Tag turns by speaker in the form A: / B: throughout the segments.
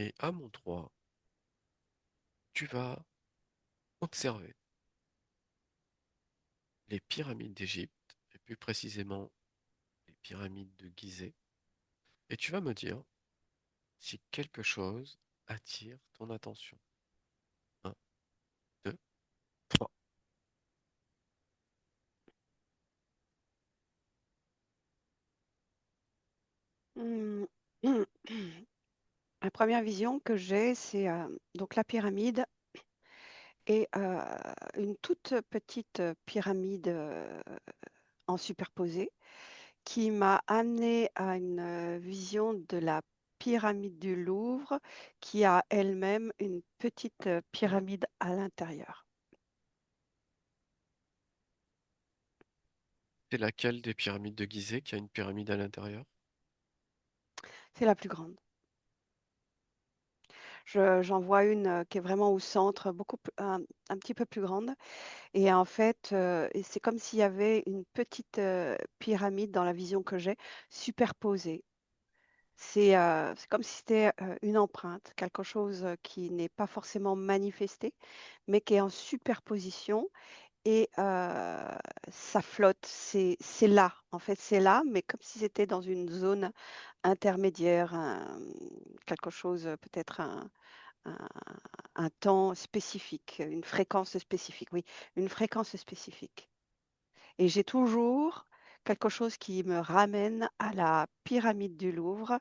A: Et à mon droit, tu vas observer les pyramides d'Égypte, et plus précisément les pyramides de Gizeh, et tu vas me dire si quelque chose attire ton attention. Un, deux, trois.
B: Hmm. La première vision que j'ai, c'est donc la pyramide et une toute petite pyramide en superposé qui m'a amené à une vision de la pyramide du Louvre qui a elle-même une petite pyramide à l'intérieur.
A: C'est laquelle des pyramides de Gizeh qui a une pyramide à l'intérieur?
B: C'est la plus grande. J'en vois une qui est vraiment au centre, un petit peu plus grande. Et en fait, et c'est comme s'il y avait une petite pyramide dans la vision que j'ai, superposée. C'est comme si c'était une empreinte, quelque chose qui n'est pas forcément manifesté, mais qui est en superposition et ça flotte. C'est là, en fait, c'est là, mais comme si c'était dans une zone intermédiaire, quelque chose, peut-être un, un temps spécifique, une fréquence spécifique, oui, une fréquence spécifique. Et j'ai toujours quelque chose qui me ramène à la pyramide du Louvre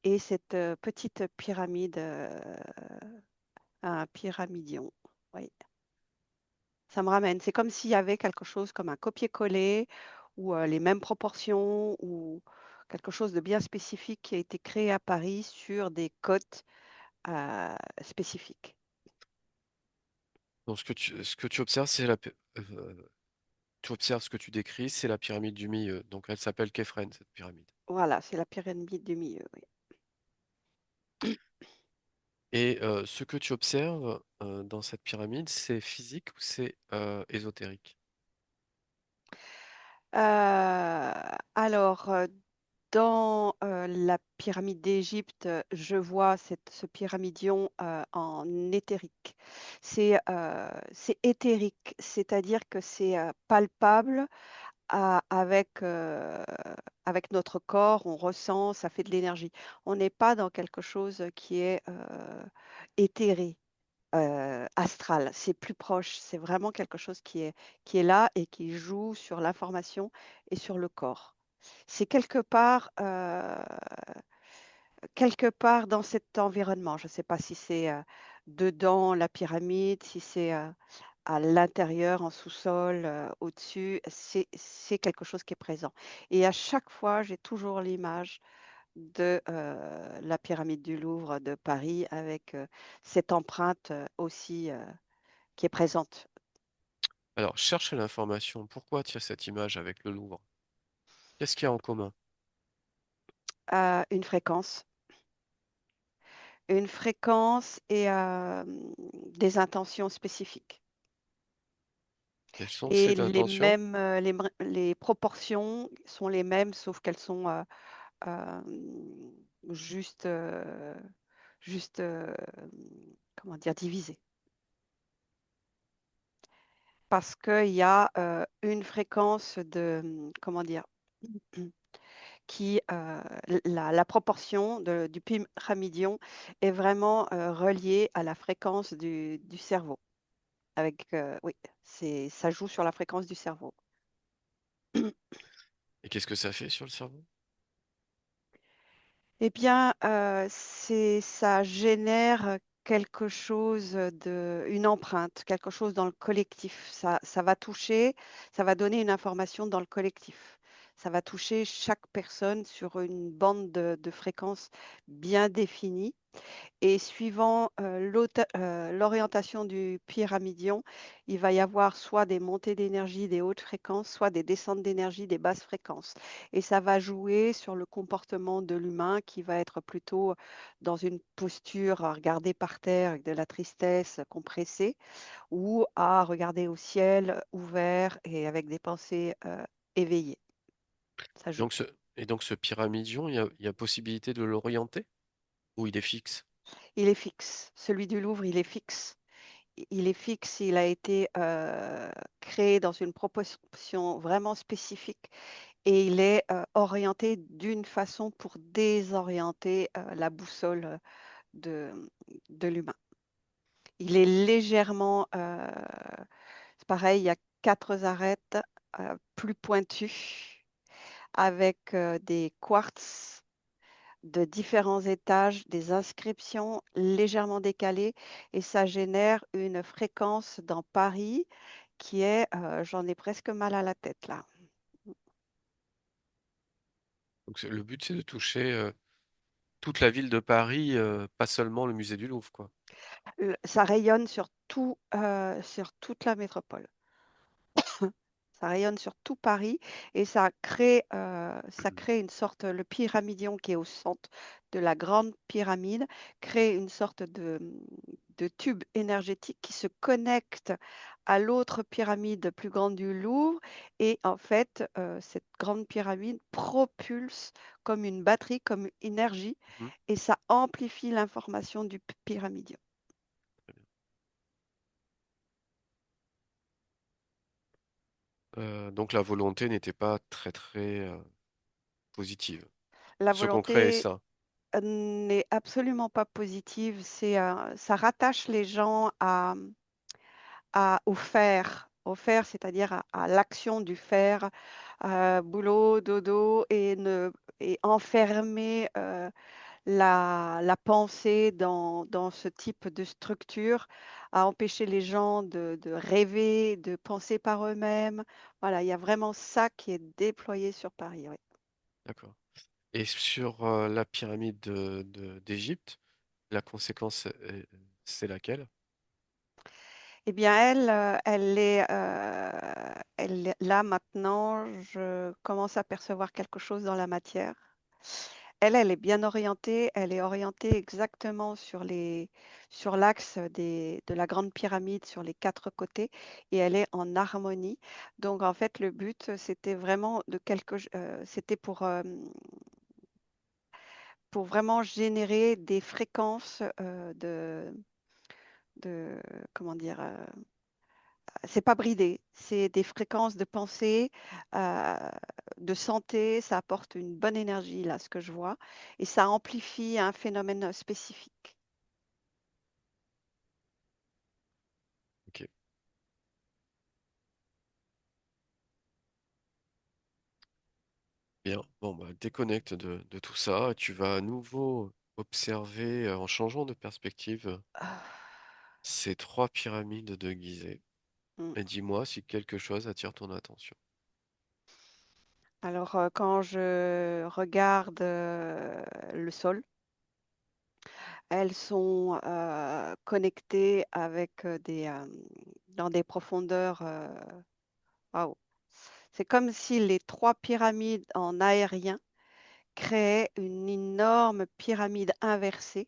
B: et cette petite pyramide, un pyramidion. Oui, ça me ramène. C'est comme s'il y avait quelque chose comme un copier-coller ou les mêmes proportions ou quelque chose de bien spécifique qui a été créé à Paris sur des côtes spécifiques.
A: Donc ce que tu observes, tu observes ce que tu décris, c'est la pyramide du milieu. Donc elle s'appelle Képhren, cette pyramide.
B: Voilà, c'est la pyramide du milieu. Oui.
A: Et ce que tu observes dans cette pyramide, c'est physique ou c'est ésotérique?
B: Alors, dans la pyramide d'Égypte, je vois ce pyramidion en éthérique. C'est éthérique, c'est-à-dire que c'est palpable avec notre corps, on ressent, ça fait de l'énergie. On n'est pas dans quelque chose qui est éthéré, astral. C'est plus proche, c'est vraiment quelque chose qui est là et qui joue sur l'information et sur le corps. C'est quelque part dans cet environnement. Je ne sais pas si c'est dedans la pyramide, si c'est à l'intérieur, en sous-sol, au-dessus. C'est quelque chose qui est présent. Et à chaque fois, j'ai toujours l'image de la pyramide du Louvre de Paris avec cette empreinte aussi qui est présente.
A: Alors, cherche l'information. Pourquoi tu as cette image avec le Louvre? Qu'est-ce qu'il y a en commun?
B: Une fréquence. Une fréquence et des intentions spécifiques.
A: Quelles sont
B: Et
A: ces
B: les
A: intentions?
B: mêmes, les proportions sont les mêmes, sauf qu'elles sont euh, juste, juste comment dire, divisées. Parce qu'il y a une fréquence de, comment dire, qui, la proportion du pyramidion est vraiment reliée à la fréquence du cerveau. Oui, ça joue sur la fréquence du cerveau.
A: Et qu'est-ce que ça fait sur le cerveau?
B: Eh bien, ça génère quelque chose une empreinte, quelque chose dans le collectif. Ça va toucher, ça va donner une information dans le collectif. Ça va toucher chaque personne sur une bande de fréquence bien définie. Et suivant l'orientation du pyramidion, il va y avoir soit des montées d'énergie des hautes fréquences, soit des descentes d'énergie des basses fréquences. Et ça va jouer sur le comportement de l'humain qui va être plutôt dans une posture à regarder par terre avec de la tristesse compressée ou à regarder au ciel ouvert et avec des pensées éveillées. Ça joue.
A: Donc ce, et donc ce pyramidion, il y a possibilité de l'orienter? Ou il est fixe?
B: Il est fixe. Celui du Louvre, il est fixe. Il est fixe, il a été créé dans une proportion vraiment spécifique et il est orienté d'une façon pour désorienter la boussole de, de l'humain. Il est légèrement, c'est pareil, il y a quatre arêtes plus pointues avec des quartz de différents étages, des inscriptions légèrement décalées et ça génère une fréquence dans Paris qui est, j'en ai presque mal à la tête là.
A: Donc le but, c'est de toucher toute la ville de Paris, pas seulement le musée du Louvre, quoi.
B: Ça rayonne sur tout, sur toute la métropole. Ça rayonne sur tout Paris et ça crée une sorte, le pyramidion qui est au centre de la grande pyramide crée une sorte de tube énergétique qui se connecte à l'autre pyramide plus grande du Louvre et en fait, cette grande pyramide propulse comme une batterie, comme une énergie
A: Mhm.
B: et ça amplifie l'information du pyramidion.
A: Très bien. Donc la volonté n'était pas très très positive.
B: La
A: Ce concret est
B: volonté
A: ça.
B: n'est absolument pas positive. Ça rattache les gens au faire, c'est-à-dire à l'action du faire, boulot, dodo, et enfermer la pensée dans ce type de structure, à empêcher les gens de rêver, de penser par eux-mêmes. Voilà, il y a vraiment ça qui est déployé sur Paris. Oui.
A: D'accord. Et sur la pyramide d'Égypte, la conséquence, c'est laquelle?
B: Eh bien, là maintenant, je commence à percevoir quelque chose dans la matière. Elle est bien orientée. Elle est orientée exactement sur l'axe de la grande pyramide, sur les quatre côtés, et elle est en harmonie. Donc, en fait, le but, c'était vraiment c'était pour vraiment générer des fréquences de, comment dire, c'est pas bridé, c'est des fréquences de pensée, euh, de santé, ça apporte une bonne énergie, là, ce que je vois, et ça amplifie un phénomène spécifique.
A: Ok. Bien. Bon, bah, déconnecte de tout ça. Et tu vas à nouveau observer, en changeant de perspective,
B: Ah,
A: ces trois pyramides de Gizeh.
B: mm.
A: Et dis-moi si quelque chose attire ton attention.
B: Alors, quand je regarde le sol, elles sont connectées avec dans des profondeurs. Waouh. C'est comme si les trois pyramides en aérien créaient une énorme pyramide inversée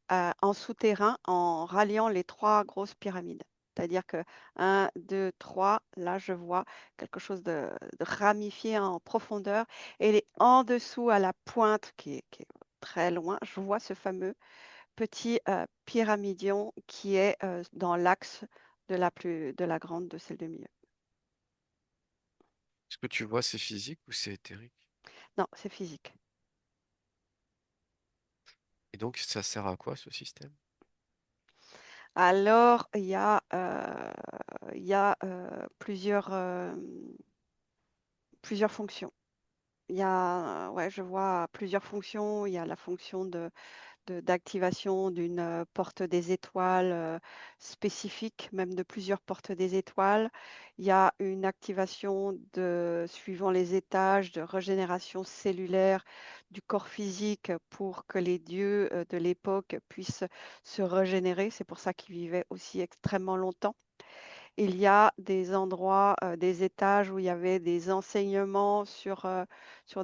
B: en souterrain en ralliant les trois grosses pyramides. C'est-à-dire que un, 2, 3, là je vois quelque chose de ramifié en profondeur et en dessous à la pointe qui est très loin, je vois ce fameux petit pyramidion qui est dans l'axe de la grande, de celle de milieu.
A: Ce que tu vois, c'est physique ou c'est éthérique?
B: Non, c'est physique.
A: Et donc, ça sert à quoi ce système?
B: Alors, il y a plusieurs fonctions. Il y a, ouais, je vois plusieurs fonctions. Il y a la fonction d'activation d'une porte des étoiles spécifique, même de plusieurs portes des étoiles. Il y a une activation suivant les étages, de régénération cellulaire du corps physique pour que les dieux de l'époque puissent se régénérer. C'est pour ça qu'ils vivaient aussi extrêmement longtemps. Il y a des endroits, des étages où il y avait des enseignements sur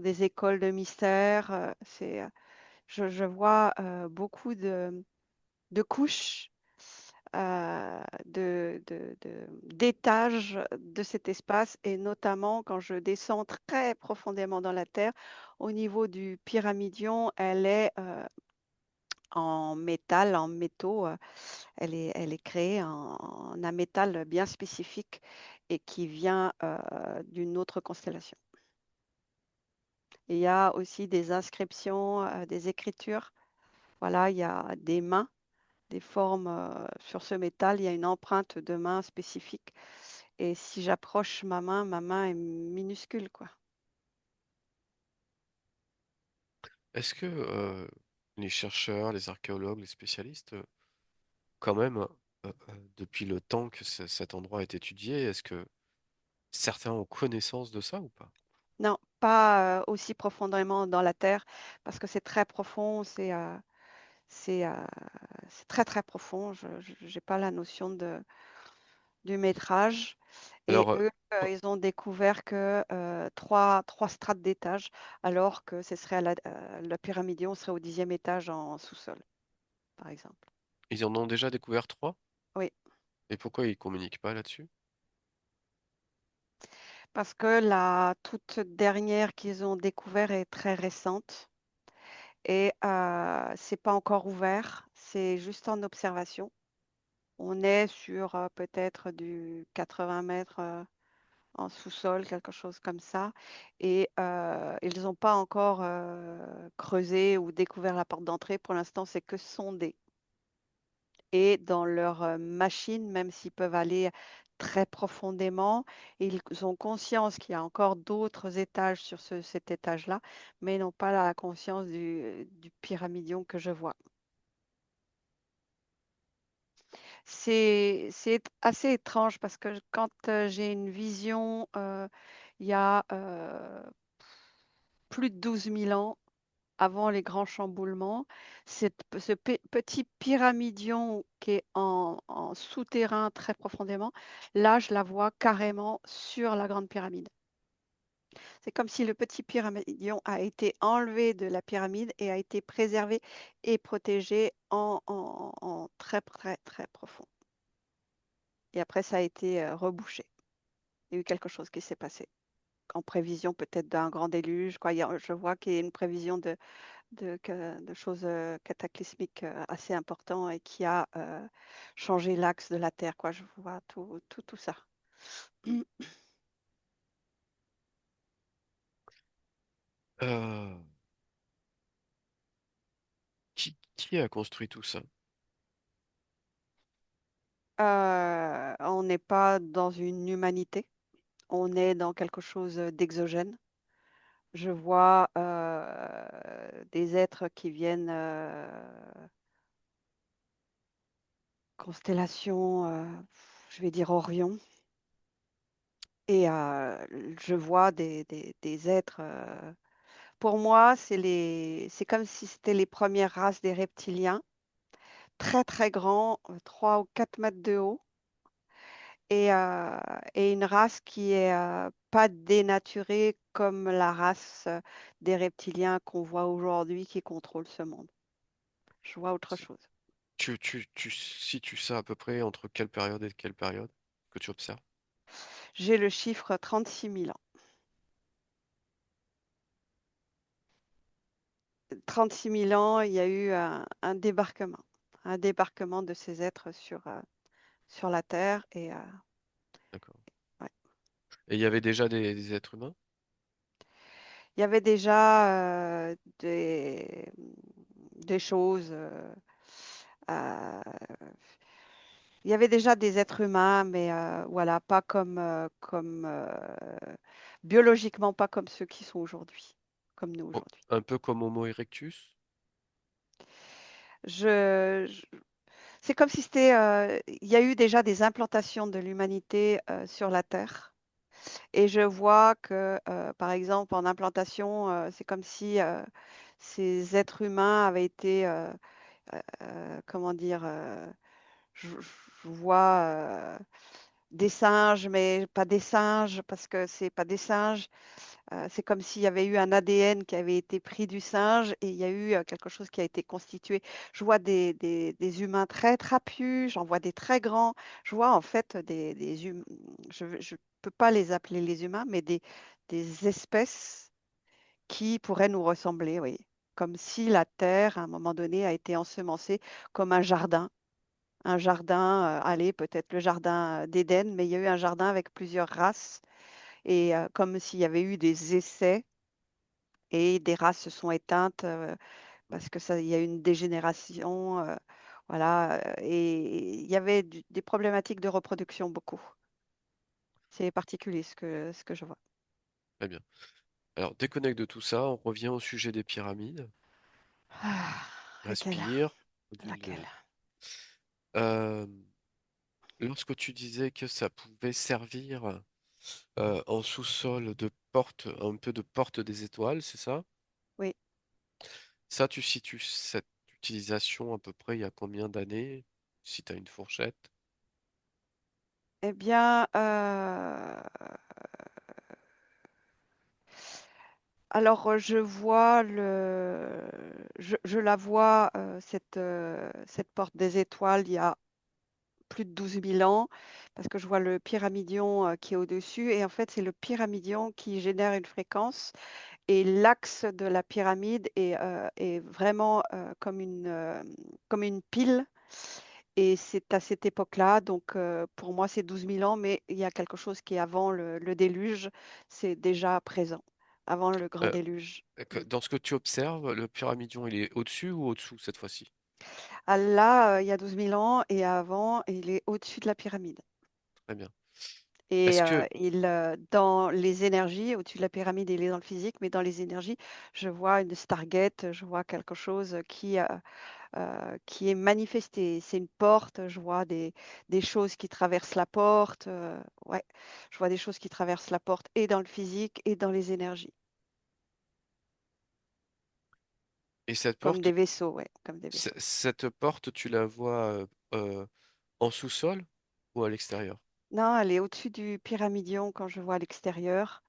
B: des écoles de mystère. Je vois beaucoup de couches, d'étages de cet espace et notamment quand je descends très profondément dans la terre, au niveau du pyramidion, elle est en métal, en métaux. Elle est créée en un métal bien spécifique et qui vient d'une autre constellation. Et il y a aussi des inscriptions, des écritures. Voilà, il y a des mains, des formes sur ce métal. Il y a une empreinte de main spécifique. Et si j'approche ma main est minuscule, quoi.
A: Est-ce que les chercheurs, les archéologues, les spécialistes, quand même, depuis le temps que cet endroit est étudié, est-ce que certains ont connaissance de ça ou pas?
B: Non, pas aussi profondément dans la terre, parce que c'est très profond, c'est euh, c'est très très profond. Je n'ai pas la notion du métrage. Et
A: Alors,
B: eux,
A: oh,
B: ils ont découvert que trois strates d'étages, alors que ce serait le pyramidion serait au 10e étage en sous-sol, par exemple.
A: ils en ont déjà découvert trois?
B: Oui,
A: Et pourquoi ils communiquent pas là-dessus?
B: parce que la toute dernière qu'ils ont découvert est très récente et c'est pas encore ouvert, c'est juste en observation. On est sur peut-être du 80 mètres en sous-sol, quelque chose comme ça. Et ils n'ont pas encore creusé ou découvert la porte d'entrée. Pour l'instant, c'est que sondé. Et dans leur machine, même s'ils peuvent aller très profondément, ils ont conscience qu'il y a encore d'autres étages sur cet étage-là, mais ils n'ont pas la conscience du pyramidion que je vois. C'est assez étrange parce que quand j'ai une vision, il y a plus de 12 000 ans, avant les grands chamboulements, petit pyramidion qui est en souterrain très profondément, là, je la vois carrément sur la grande pyramide. C'est comme si le petit pyramidion a été enlevé de la pyramide et a été préservé et protégé en très, très, très profond. Et après, ça a été rebouché. Il y a eu quelque chose qui s'est passé. En prévision peut-être d'un grand déluge, quoi. Je vois qu'il y a une prévision de choses cataclysmiques assez importantes et qui a changé l'axe de la Terre, quoi. Je vois tout ça.
A: Euh, qui a construit tout ça?
B: On n'est pas dans une humanité, on est dans quelque chose d'exogène. Je vois des êtres qui viennent constellation, je vais dire Orion, et je vois des êtres. Pour moi, c'est comme si c'était les premières races des reptiliens, très très grands, 3 ou 4 mètres de haut, et, euh, et une race qui est pas dénaturée comme la race des reptiliens qu'on voit aujourd'hui qui contrôlent ce monde. Je vois autre chose.
A: Tu situes ça à peu près entre quelle période et quelle période que tu observes?
B: J'ai le chiffre 36 000 ans. 36 000 ans, il y a eu un débarquement de ces êtres sur la Terre. Et
A: D'accord.
B: ouais.
A: Et il y avait déjà des êtres humains?
B: Il y avait déjà des choses. Euh, il y avait déjà des êtres humains, mais voilà, pas biologiquement, pas comme ceux qui sont aujourd'hui, comme nous
A: Oh,
B: aujourd'hui.
A: un peu comme Homo erectus?
B: Je, je- c'est comme si c'était, il y a eu déjà des implantations de l'humanité sur la Terre. Et je vois que, par exemple, en implantation, c'est comme si ces êtres humains avaient été, comment dire, je vois des singes, mais pas des singes, parce que c'est pas des singes. C'est comme s'il y avait eu un ADN qui avait été pris du singe et il y a eu quelque chose qui a été constitué. Je vois des humains très trapus, j'en vois des très grands. Je vois en fait des humains, je ne peux pas les appeler les humains, mais des espèces qui pourraient nous ressembler, oui. comme si la terre, à un moment donné, a été ensemencée comme un jardin. Un jardin, allez, peut-être le jardin d'Éden, mais il y a eu un jardin avec plusieurs races et comme s'il y avait eu des essais et des races se sont éteintes parce que ça, il y a eu une dégénération, voilà, et il y avait des problématiques de reproduction beaucoup. C'est particulier ce que je vois.
A: Très bien. Alors, déconnecte de tout ça, on revient au sujet des pyramides.
B: Ah, laquelle?
A: Respire, module
B: Laquelle?
A: Euh, lorsque tu disais que ça pouvait servir en sous-sol de porte, un peu de porte des étoiles, c'est ça?
B: Oui.
A: Ça, tu situes cette utilisation à peu près il y a combien d'années? Si tu as une fourchette.
B: Eh bien, alors je vois je la vois cette porte des étoiles il y a plus de 12 000 ans parce que je vois le pyramidion qui est au-dessus et en fait c'est le pyramidion qui génère une fréquence et l'axe de la pyramide est vraiment comme une pile. Et c'est à cette époque-là, donc pour moi c'est 12 000 ans, mais il y a quelque chose qui est avant le déluge, c'est déjà présent, avant le grand
A: Euh,
B: déluge. Mm.
A: Dans ce que tu observes, le pyramidion, il est au-dessus ou au-dessous cette fois-ci?
B: Ah, là, il y a 12 000 ans, et avant, il est au-dessus de la pyramide.
A: Très bien.
B: Et
A: Est-ce que,
B: dans les énergies, au-dessus de la pyramide, il est dans le physique, mais dans les énergies, je vois une Stargate, je vois quelque chose qui est manifesté. C'est une porte, je vois des choses qui traversent la porte. Ouais, je vois des choses qui traversent la porte et dans le physique et dans les énergies,
A: et cette
B: comme
A: porte,
B: des vaisseaux, ouais, comme des vaisseaux.
A: cette porte, tu la vois en sous-sol ou à l'extérieur?
B: Non, elle est au-dessus du pyramidion quand je vois à l'extérieur.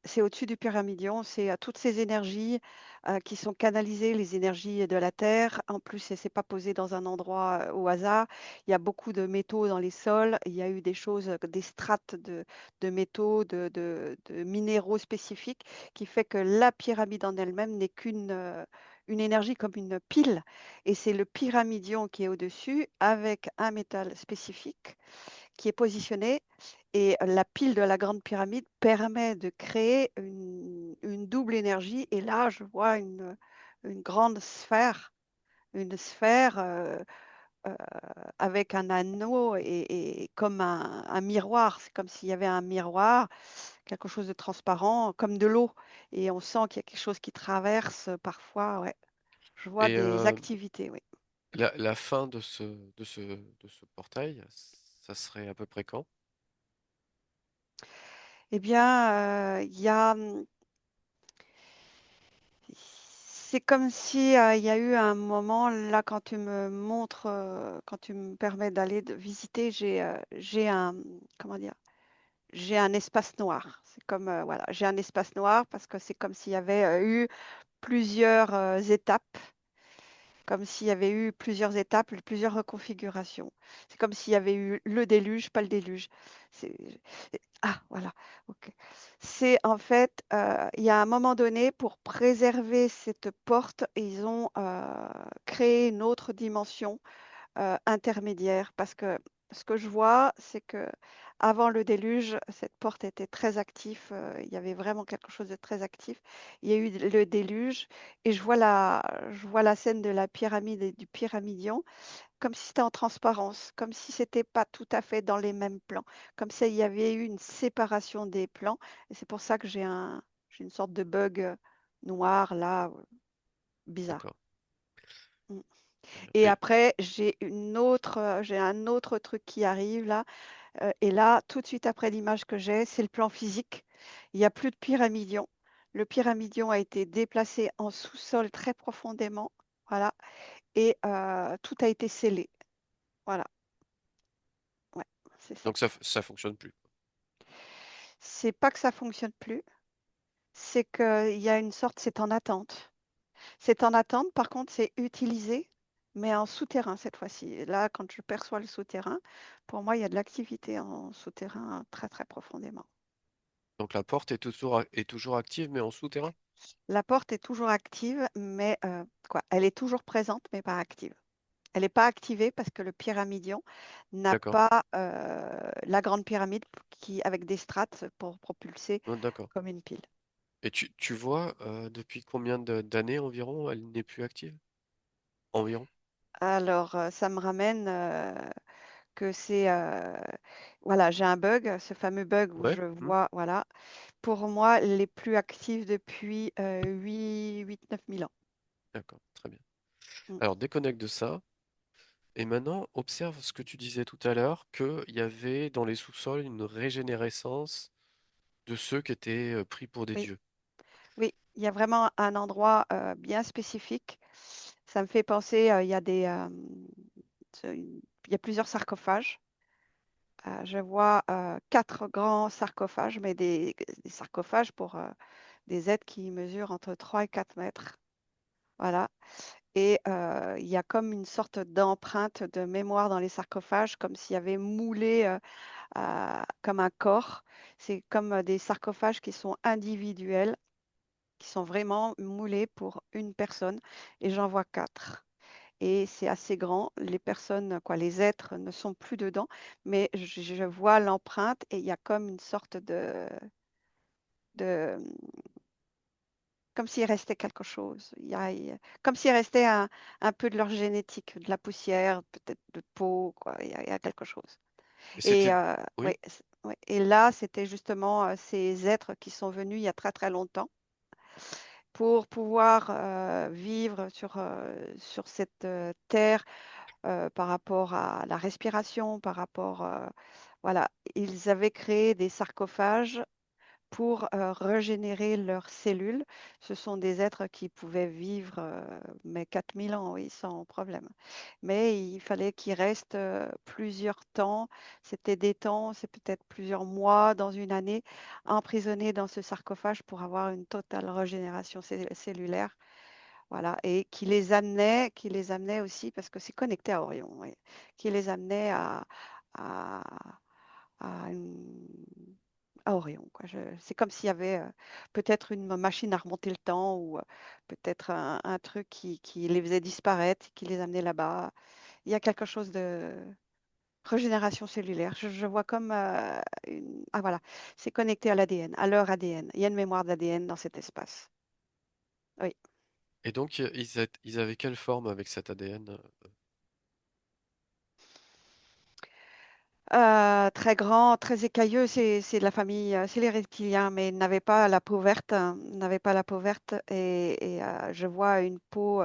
B: C'est au-dessus du pyramidion, c'est toutes ces énergies qui sont canalisées, les énergies de la Terre. En plus, elle s'est pas posée dans un endroit au hasard. Il y a beaucoup de métaux dans les sols. Il y a eu des choses, des strates de métaux, de minéraux spécifiques, qui fait que la pyramide en elle-même n'est une énergie comme une pile. Et c'est le pyramidion qui est au-dessus avec un métal spécifique qui est positionné et la pile de la grande pyramide permet de créer une double énergie. Et là, je vois une grande sphère, une sphère avec un anneau et comme un miroir. C'est comme s'il y avait un miroir, quelque chose de transparent, comme de l'eau. Et on sent qu'il y a quelque chose qui traverse parfois. Ouais. Je vois
A: Et
B: des activités, oui.
A: la fin de ce portail, ça serait à peu près quand?
B: Eh bien, c'est comme si il y a eu un moment là quand tu me montres, quand tu me permets d'aller visiter, j'ai un, comment dire, j'ai un espace noir. C'est comme, voilà, j'ai un espace noir parce que c'est comme s'il y avait eu plusieurs étapes, comme s'il y avait eu plusieurs étapes, plusieurs reconfigurations. C'est comme s'il y avait eu le déluge, pas le déluge. C'est, ah, voilà. Ok. C'est en fait, il y a un moment donné, pour préserver cette porte, ils ont créé une autre dimension intermédiaire. Parce que ce que je vois, c'est que avant le déluge, cette porte était très active. Il y avait vraiment quelque chose de très actif. Il y a eu le déluge et je vois la scène de la pyramide et du pyramidion comme si c'était en transparence, comme si c'était pas tout à fait dans les mêmes plans, comme s'il y avait eu une séparation des plans. Et c'est pour ça que j'ai une sorte de bug noir là, bizarre.
A: D'accord.
B: Mm.
A: Très bien.
B: Et
A: Et
B: après, j'ai un autre truc qui arrive là. Et là, tout de suite après l'image que j'ai, c'est le plan physique. Il n'y a plus de pyramidion. Le pyramidion a été déplacé en sous-sol très profondément. Voilà. Et tout a été scellé. Voilà. Ouais, c'est ça.
A: donc ça fonctionne plus.
B: C'est pas que ça fonctionne plus, c'est qu'il y a une sorte, c'est en attente. C'est en attente, par contre, c'est utilisé, mais en souterrain cette fois-ci. Et là, quand je perçois le souterrain, pour moi, il y a de l'activité en souterrain très, très profondément.
A: Donc la porte est toujours active mais en souterrain?
B: La porte est toujours active, mais quoi, elle est toujours présente, mais pas active. Elle n'est pas activée parce que le pyramidion n'a
A: D'accord.
B: pas la grande pyramide qui, avec des strates pour propulser
A: Ouais, d'accord.
B: comme une pile.
A: Et tu vois depuis combien d'années environ elle n'est plus active? Environ?
B: Alors, ça me ramène que c'est, voilà, j'ai un bug, ce fameux bug où
A: Ouais.
B: je
A: Hmm.
B: vois, voilà, pour moi, les plus actifs depuis 8-9 000 ans.
A: D'accord, très bien.
B: Mm.
A: Alors déconnecte de ça. Et maintenant, observe ce que tu disais tout à l'heure, qu'il y avait dans les sous-sols une régénérescence de ceux qui étaient pris pour des
B: Oui,
A: dieux.
B: oui, il y a vraiment un endroit bien spécifique. Ça me fait penser, il y a il y a plusieurs sarcophages. Je vois 4 grands sarcophages, mais des sarcophages pour des êtres qui mesurent entre 3 et 4 mètres. Voilà. Et il y a comme une sorte d'empreinte de mémoire dans les sarcophages, comme s'il y avait moulé comme un corps. C'est comme des sarcophages qui sont individuels, qui sont vraiment moulés pour une personne. Et j'en vois 4. Et c'est assez grand. Les personnes, quoi, les êtres ne sont plus dedans, mais je vois l'empreinte et il y a comme une sorte de comme s'il restait quelque chose. Comme s'il restait un peu de leur génétique, de la poussière, peut-être de peau, quoi. Il y a quelque chose.
A: Et
B: Et
A: c'était... Oui,
B: ouais, ouais. Et là, c'était justement ces êtres qui sont venus il y a très très longtemps pour pouvoir vivre sur cette terre par rapport à la respiration, par rapport, voilà, ils avaient créé des sarcophages pour régénérer leurs cellules. Ce sont des êtres qui pouvaient vivre mais 4 000 ans, oui, sans problème. Mais il fallait qu'ils restent plusieurs temps. C'était des temps, c'est peut-être plusieurs mois dans une année, emprisonnés dans ce sarcophage pour avoir une totale régénération cellulaire. Voilà, et qui les amenait aussi, parce que c'est connecté à Orion, oui, qui les amenait à, à une- à Orion, quoi. C'est comme s'il y avait peut-être une machine à remonter le temps ou peut-être un truc qui les faisait disparaître, qui les amenait là-bas. Il y a quelque chose de régénération cellulaire. Je vois comme ah voilà, c'est connecté à l'ADN, à leur ADN. Il y a une mémoire d'ADN dans cet espace. Oui.
A: et donc ils avaient quelle forme avec cet ADN?
B: Très grand, très écailleux, c'est de la famille, c'est les reptiliens, mais ils n'avaient pas la peau verte, hein, ils n'avaient pas la peau verte et je vois une peau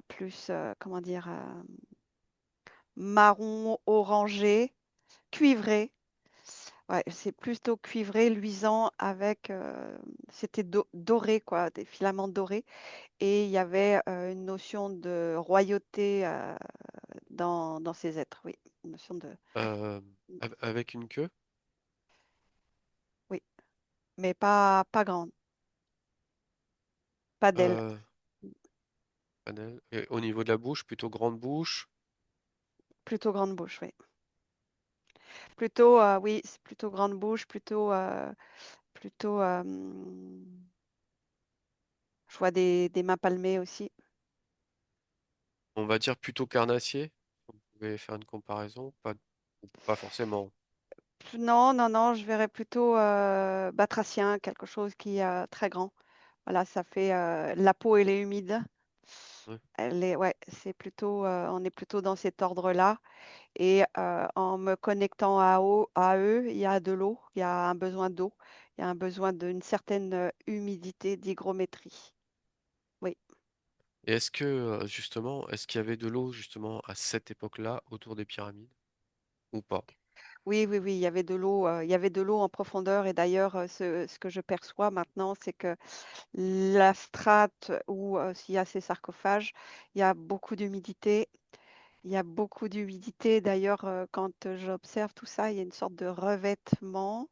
B: plus, comment dire, marron orangé, cuivré. Ouais, c'est plutôt cuivré, luisant avec, c'était doré quoi, des filaments dorés et il y avait une notion de royauté dans ces êtres, oui, une notion de,
A: Euh, avec une queue?
B: oui, mais pas grande. Pas d'ailes,
A: Euh, et au niveau de la bouche, plutôt grande bouche.
B: plutôt grande bouche, oui. Plutôt, oui, c'est plutôt grande bouche, plutôt, je vois des mains palmées aussi.
A: On va dire plutôt carnassier. Vous pouvez faire une comparaison? Pas, ou pas forcément.
B: Non, non, non, je verrais plutôt batracien, quelque chose qui est très grand. Voilà, ça fait, la peau, elle est humide.
A: Ouais.
B: Ouais, on est plutôt dans cet ordre-là. Et en me connectant à eux, il y a de l'eau, il y a un besoin d'eau, il y a un besoin d'une certaine humidité, d'hygrométrie. Oui,
A: Et est-ce que justement, est-ce qu'il y avait de l'eau justement à cette époque-là autour des pyramides ou pas?
B: oui, oui, oui, il y avait de l'eau, il y avait de l'eau en profondeur. Et d'ailleurs, ce que je perçois maintenant, c'est que la strate où s'il y a ces sarcophages, il y a beaucoup d'humidité. Il y a beaucoup d'humidité. D'ailleurs, quand j'observe tout ça, il y a une sorte de revêtement.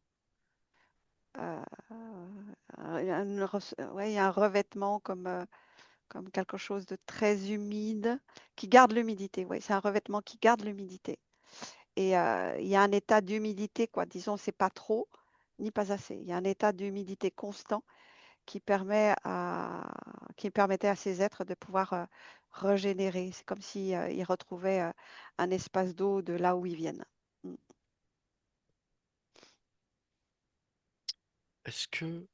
B: Ouais, il y a un revêtement comme quelque chose de très humide qui garde l'humidité. Oui, c'est un revêtement qui garde l'humidité. Et il y a un état d'humidité, quoi. Disons, c'est pas trop ni pas assez. Il y a un état d'humidité constant qui permet à qui permettait à ces êtres de pouvoir, régénérer. C'est comme si, ils retrouvaient, un espace d'eau de là où ils viennent. Mmh.
A: Est-ce que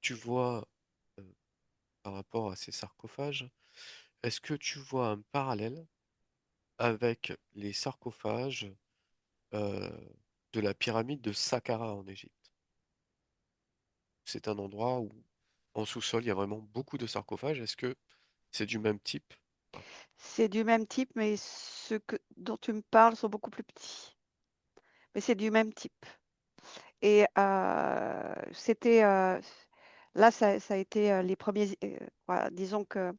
A: tu vois, euh, par rapport à ces sarcophages, est-ce que tu vois un parallèle avec les sarcophages euh, de la pyramide de Saqqara en Égypte? C'est un endroit où, en sous-sol, il y a vraiment beaucoup de sarcophages. Est-ce que c'est du même type? Ah,
B: C'est du même type, mais ceux dont tu me parles sont beaucoup plus petits. Mais c'est du même type. Et c'était là, ça a été les premiers. Voilà, disons que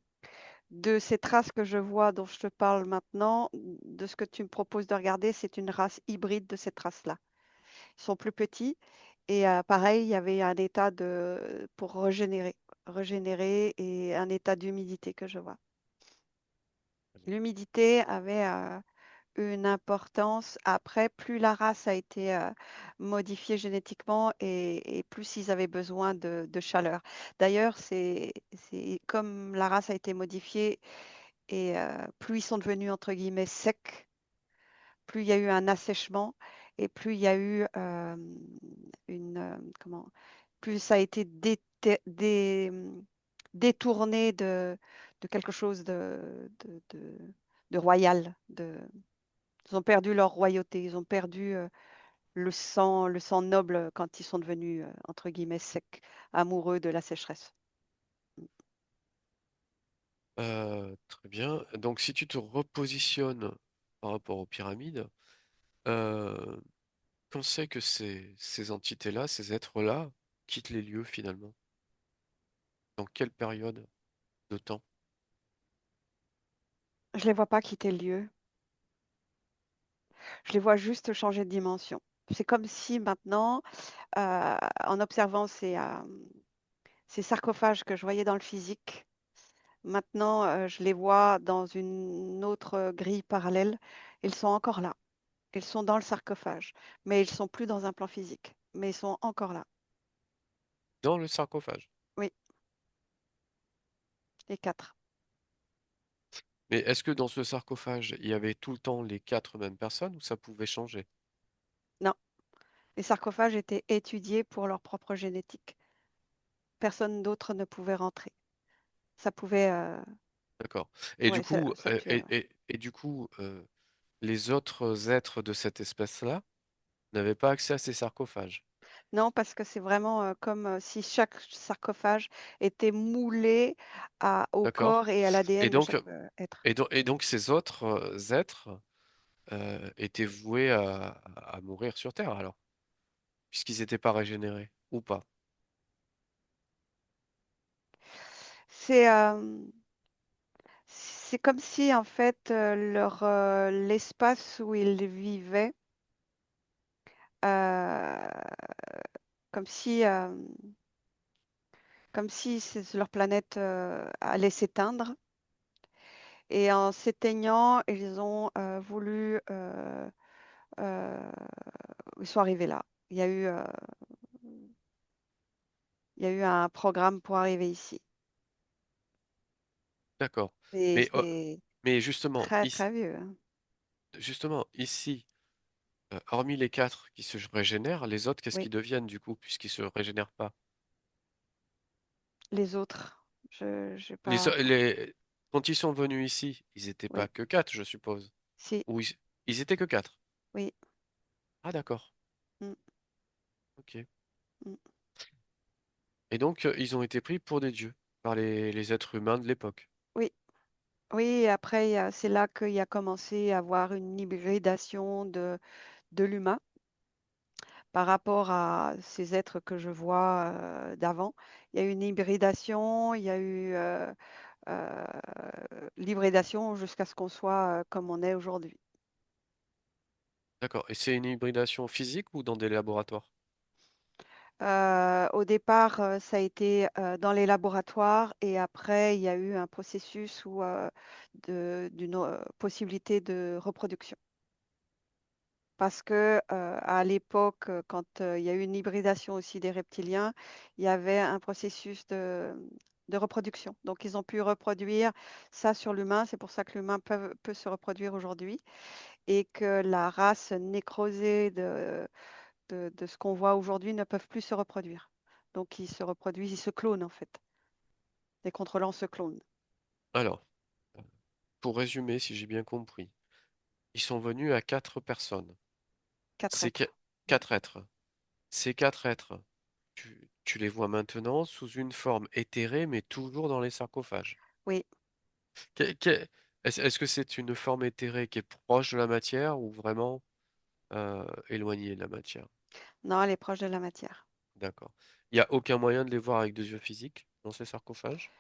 B: de ces traces que je vois, dont je te parle maintenant, de ce que tu me proposes de regarder, c'est une race hybride de ces traces-là. Ils sont plus petits et pareil, il y avait un état de pour régénérer et un état d'humidité que je vois.
A: très bien.
B: L'humidité avait une importance. Après, plus la race a été modifiée génétiquement et plus ils avaient besoin de chaleur. D'ailleurs, c'est comme la race a été modifiée et plus ils sont devenus entre guillemets secs, plus il y a eu un assèchement et plus il y a eu comment, plus ça a été détourné de quelque chose de royal. Ils ont perdu leur royauté, ils ont perdu le sang noble quand ils sont devenus, entre guillemets, secs, amoureux de la sécheresse.
A: Très bien. Donc, si tu te repositionnes par rapport aux pyramides, euh, quand c'est que ces entités-là, ces êtres-là, quittent les lieux finalement? Dans quelle période de temps?
B: Je les vois pas quitter le lieu, je les vois juste changer de dimension. C'est comme si maintenant, en observant ces sarcophages que je voyais dans le physique, maintenant je les vois dans une autre grille parallèle. Ils sont encore là. Ils sont dans le sarcophage, mais ils sont plus dans un plan physique, mais ils sont encore là.
A: Dans le sarcophage.
B: Oui, les quatre.
A: Mais est-ce que dans ce sarcophage, il y avait tout le temps les quatre mêmes personnes ou ça pouvait changer?
B: Non, les sarcophages étaient étudiés pour leur propre génétique. Personne d'autre ne pouvait rentrer. Ça pouvait,
A: D'accord. Et du
B: ouais,
A: coup,
B: ça tuait, ouais.
A: les autres êtres de cette espèce-là n'avaient pas accès à ces sarcophages.
B: Non, parce que c'est vraiment comme si chaque sarcophage était moulé au
A: D'accord.
B: corps et à
A: Et
B: l'ADN de
A: donc,
B: chaque être.
A: et donc ces autres êtres étaient voués à mourir sur Terre alors, puisqu'ils n'étaient pas régénérés, ou pas.
B: C'est c'est comme si en fait l'espace où ils vivaient, euh, comme si leur planète allait s'éteindre. Et en s'éteignant, ils ont voulu, euh, ils sont arrivés là. Il y a eu un programme pour arriver ici.
A: D'accord.
B: Et
A: Mais,
B: c'est
A: mais justement,
B: très très vieux, hein.
A: ici, hormis les quatre qui se régénèrent, les autres, qu'est-ce
B: Oui,
A: qu'ils deviennent du coup, puisqu'ils se régénèrent pas?
B: les autres, je j'ai
A: Les,
B: pas.
A: o- les... Quand ils sont venus ici, ils n'étaient pas
B: Oui,
A: que quatre, je suppose.
B: si,
A: Ou ils étaient que quatre.
B: oui,
A: Ah d'accord.
B: mm,
A: Ok.
B: mm,
A: Et donc, ils ont été pris pour des dieux par les êtres humains de l'époque.
B: oui, oui. Et après, c'est là qu'il a commencé à avoir une hybridation de l'humain par rapport à ces êtres que je vois d'avant. Il y a eu une hybridation, il y a eu euh, l'hybridation jusqu'à ce qu'on soit comme on est aujourd'hui.
A: D'accord. Et c'est une hybridation physique ou dans des laboratoires?
B: Au départ, ça a été dans les laboratoires et après, il y a eu un processus d'une possibilité de reproduction. parce que à l'époque, quand il y a eu une hybridation aussi des reptiliens, il y avait un processus de reproduction. Donc, ils ont pu reproduire ça sur l'humain. C'est pour ça que l'humain peut se reproduire aujourd'hui et que la race nécrosée de ce qu'on voit aujourd'hui ne peuvent plus se reproduire. Donc, ils se reproduisent, ils se clonent en fait. Les contrôlants se clonent.
A: Alors, pour résumer, si j'ai bien compris, ils sont venus à quatre personnes.
B: Quatre
A: Ces
B: êtres. Mm.
A: quatre êtres. Ces quatre êtres, tu les vois maintenant sous une forme éthérée, mais toujours dans les sarcophages.
B: Oui,
A: Que- que- est-ce que c'est une forme éthérée qui est proche de la matière ou vraiment éloignée de la matière?
B: non, elle est proche de la matière.
A: D'accord. Il n'y a aucun moyen de les voir avec des yeux physiques dans ces sarcophages?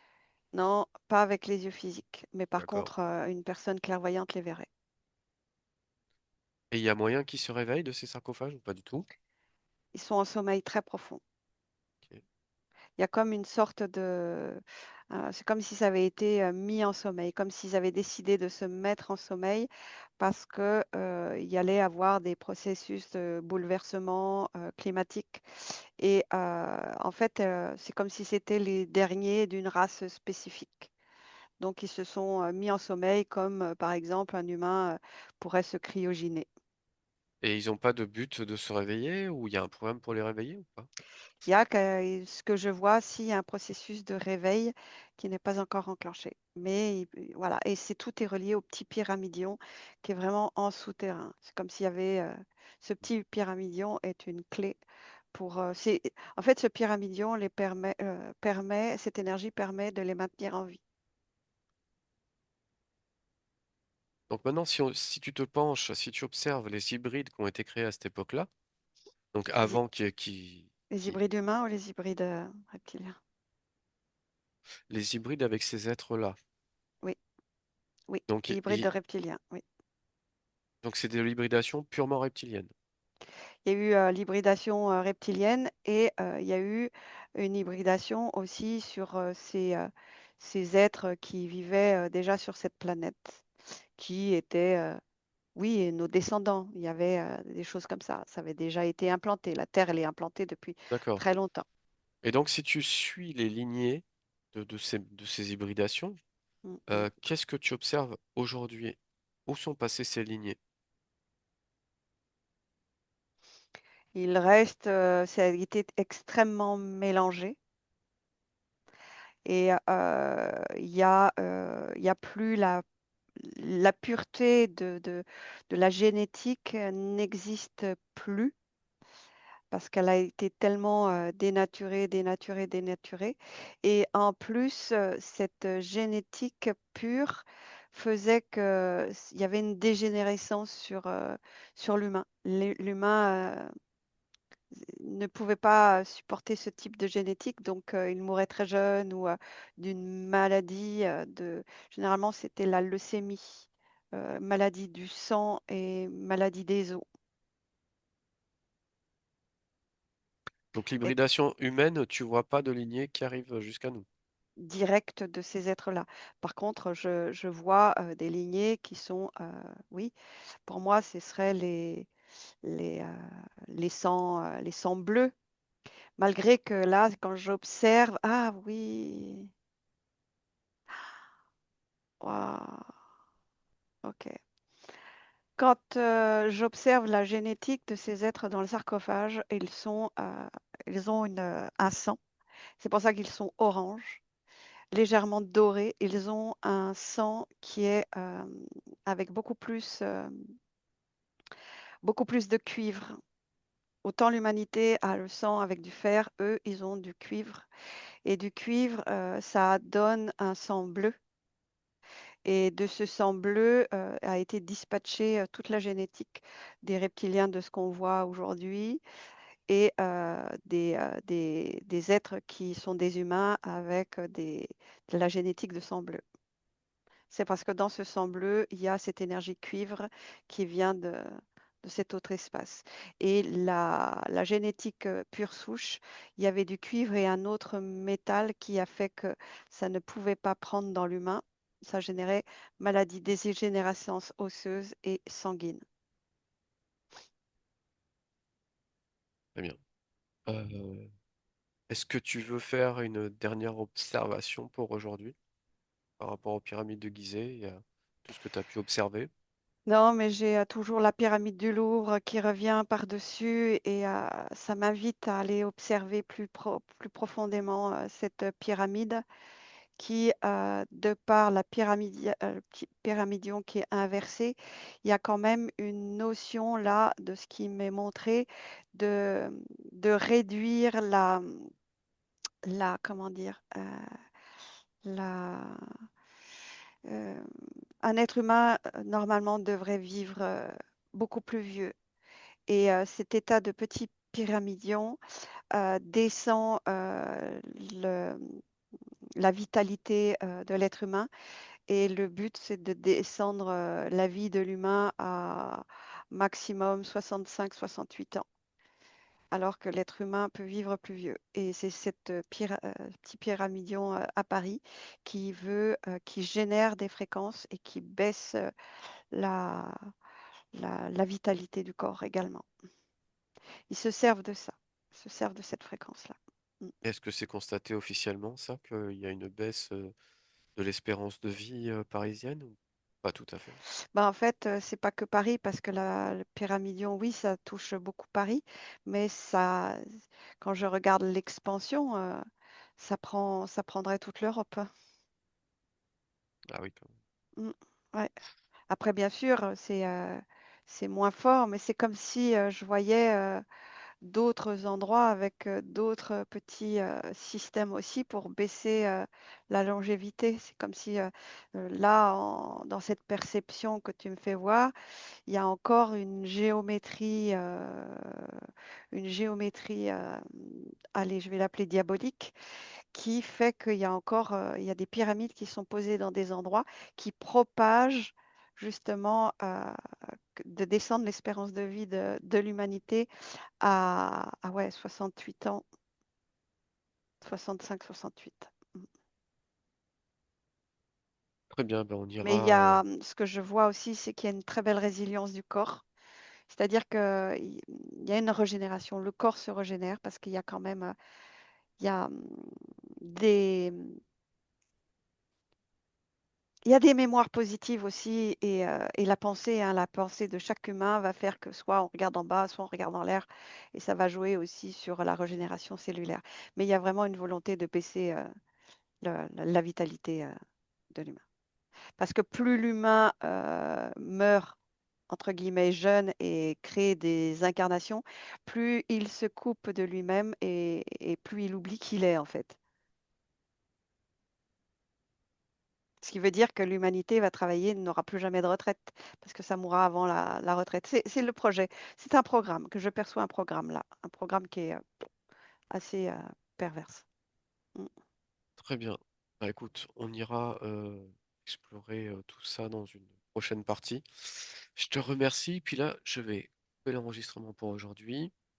B: Non, pas avec les yeux physiques, mais par
A: D'accord.
B: contre, une personne clairvoyante les verrait.
A: Et il y a moyen qu'ils se réveillent de ces sarcophages ou pas du tout?
B: Ils sont en sommeil très profond.
A: Ok.
B: Il y a comme une sorte c'est comme si ça avait été mis en sommeil, comme s'ils avaient décidé de se mettre en sommeil parce que il y allait avoir des processus de bouleversement climatique. Et en fait, c'est comme si c'était les derniers d'une race spécifique. Donc, ils se sont mis en sommeil comme, par exemple, un humain pourrait se cryogéner.
A: Et ils n'ont pas de but de se réveiller ou il y a un problème pour les réveiller ou pas?
B: Il y a ce que je vois, s'il y a un processus de réveil qui n'est pas encore enclenché. Mais voilà, et c'est tout est relié au petit pyramidion qui est vraiment en souterrain. C'est comme s'il y avait ce petit pyramidion est une clé pour. En fait, ce pyramidion cette énergie permet de les maintenir en vie.
A: Donc maintenant, si tu te penches, si tu observes les hybrides qui ont été créés à cette époque-là, donc
B: Les,
A: avant
B: les hybrides humains ou les hybrides reptiliens?
A: les hybrides avec ces êtres-là,
B: Oui, oui,
A: donc,
B: hybrides de reptiliens, oui.
A: donc c'est de l'hybridation purement reptilienne.
B: Il y a eu l'hybridation reptilienne et il y a eu une hybridation aussi sur ces êtres qui vivaient déjà sur cette planète, qui étaient, oui, nos descendants. Il y avait des choses comme ça. Ça avait déjà été implanté. La Terre, elle est implantée depuis
A: D'accord.
B: très longtemps.
A: Et donc, si tu suis les lignées de ces hybridations,
B: Mm, mm.
A: qu'est-ce que tu observes aujourd'hui? Où sont passées ces lignées?
B: Il reste, ça a été extrêmement mélangé. Et il y a plus la pureté de la génétique n'existe plus parce qu'elle a été tellement dénaturée, dénaturée, dénaturée. Et en plus, cette génétique pure faisait qu'il y avait une dégénérescence sur l'humain. L'humain ne pouvait pas supporter ce type de génétique, donc il mourait très jeune ou d'une maladie généralement c'était la leucémie, maladie du sang et maladie des os.
A: Donc,
B: Et
A: l'hybridation humaine, tu vois pas de lignée qui arrive jusqu'à nous.
B: direct de ces êtres-là. Par contre, je vois des lignées qui sont, oui, pour moi, ce seraient les, euh, les sangs bleus. Malgré que là, quand j'observe, ah oui, waouh, ok. Quand j'observe la génétique de ces êtres dans le sarcophage, ils ont un sang. C'est pour ça qu'ils sont oranges, légèrement dorés. Ils ont un sang qui est avec beaucoup plus de cuivre. Autant l'humanité a le sang avec du fer, eux, ils ont du cuivre. Et du cuivre, ça donne un sang bleu. Et de ce sang bleu a été dispatchée toute la génétique des reptiliens de ce qu'on voit aujourd'hui et des êtres qui sont des humains avec de la génétique de sang bleu. C'est parce que dans ce sang bleu, il y a cette énergie cuivre qui vient de cet autre espace. Et la génétique pure souche, il y avait du cuivre et un autre métal qui a fait que ça ne pouvait pas prendre dans l'humain. Ça générait maladie, dégénérescence osseuse et sanguine.
A: Très bien. Euh, Est-ce que tu veux faire une dernière observation pour aujourd'hui par rapport aux pyramides de Gizeh et à tout ce que tu as pu observer?
B: Non, mais j'ai toujours la pyramide du Louvre qui revient par-dessus et ça m'invite à aller observer plus profondément cette pyramide qui, de par la pyramidion qui est inversé, il y a quand même une notion là de ce qui m'est montré de, de réduire comment dire, la, euh, un être humain normalement devrait vivre beaucoup plus vieux. Et cet état de petit pyramidion descend la vitalité de l'être humain. Et le but, c'est de descendre la vie de l'humain à maximum 65-68 ans, alors que l'être humain peut vivre plus vieux. Et c'est cette petit pyramidion à Paris qui génère des fréquences et qui baisse la, la vitalité du corps également. Ils se servent de ça, ils se servent de cette fréquence-là. Mm.
A: Est-ce que c'est constaté officiellement, ça, qu'il y a une baisse de l'espérance de vie parisienne ou pas tout à fait?
B: Bah, en fait, c'est pas que Paris, parce que le Pyramidion, oui, ça touche beaucoup Paris, mais ça, quand je regarde l'expansion, ça prendrait toute l'Europe.
A: Ah oui, quand même.
B: Mm. Ouais. Après, bien sûr, c'est moins fort, mais c'est comme si je voyais d'autres endroits avec d'autres petits systèmes aussi pour baisser la longévité. C'est comme si là, dans cette perception que tu me fais voir, il y a encore une géométrie, allez, je vais l'appeler diabolique, qui fait qu'il y a encore, il y a des pyramides qui sont posées dans des endroits qui propagent justement de descendre l'espérance de vie de l'humanité à ouais, 68 ans, 65-68.
A: Très bien, ben on
B: Mais il
A: ira.
B: y a, ce que je vois aussi, c'est qu'il y a une très belle résilience du corps. C'est-à-dire qu'il y a une régénération. Le corps se régénère parce qu'il y a quand même il y a des, il y a des mémoires positives aussi et la pensée de chaque humain va faire que soit on regarde en bas, soit on regarde en l'air et ça va jouer aussi sur la régénération cellulaire. Mais il y a vraiment une volonté de baisser la vitalité de l'humain. Parce que plus l'humain meurt, entre guillemets, jeune et crée des incarnations, plus il se coupe de lui-même et plus il oublie qui il est en fait. Ce qui veut dire que l'humanité va travailler, n'aura plus jamais de retraite, parce que ça mourra avant la retraite. C'est le projet. C'est un programme, que je perçois un programme là, un programme qui est assez perverse. Mm.
A: Très bien. Bah écoute, on ira explorer tout ça dans une prochaine partie. Je te remercie. Puis là, je vais couper l'enregistrement pour aujourd'hui.